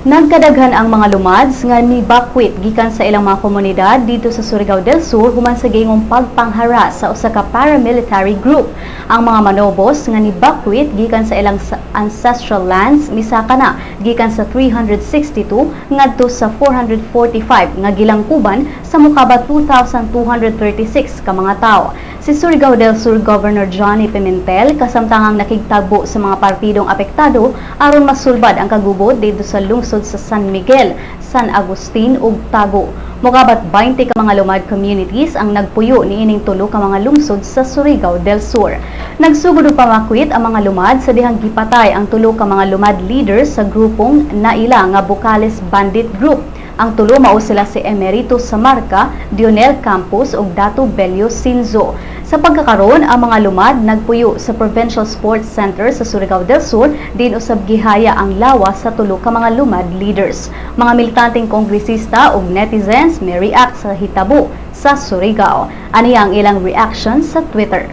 Nagkadaghan ang mga lumads nga nibakwit gikan sa ilang mga komunidad dito sa Surigao del Sur human sa gingong pagpanghara sa usa ka paramilitary group. Ang mga manobos nga nibakwit gikan sa ilang ancestral lands misaka na gikan sa 362 ngadto sa 445 nga gilangkuban sa mokabat 2,236 ka mga tawo. Si Surigao del Sur Governor Johnny Pimentel kasamtangang nakigtagbo sa mga partidong apektado aron masulbad ang kagubot dito sa lungsod sa San Miguel, San Agustin ug Tago. Mokabat 20 ka mga lumad communities ang nagpuyo niining tulo ka mga lungsod sa Surigao del Sur. Nagsugod og pamakwit ang mga lumad sa dihang gipatay ang tulo ka mga lumad leaders sa grupong naila nga Bucales Bandit Group. Ang tulo mao sila si Emerito Samarca, Dionel Campos ug Dato Belio Sinzo. Sa pagkakaroon, ang mga lumad nagpuyo sa Provincial Sports Center sa Surigao del Sur din usab gihaya ang lawas sa tulo ka mga lumad leaders. Mga militanteng kongresista ug netizens may react sa hitabo sa Surigao. Ani ang ilang reaction sa Twitter.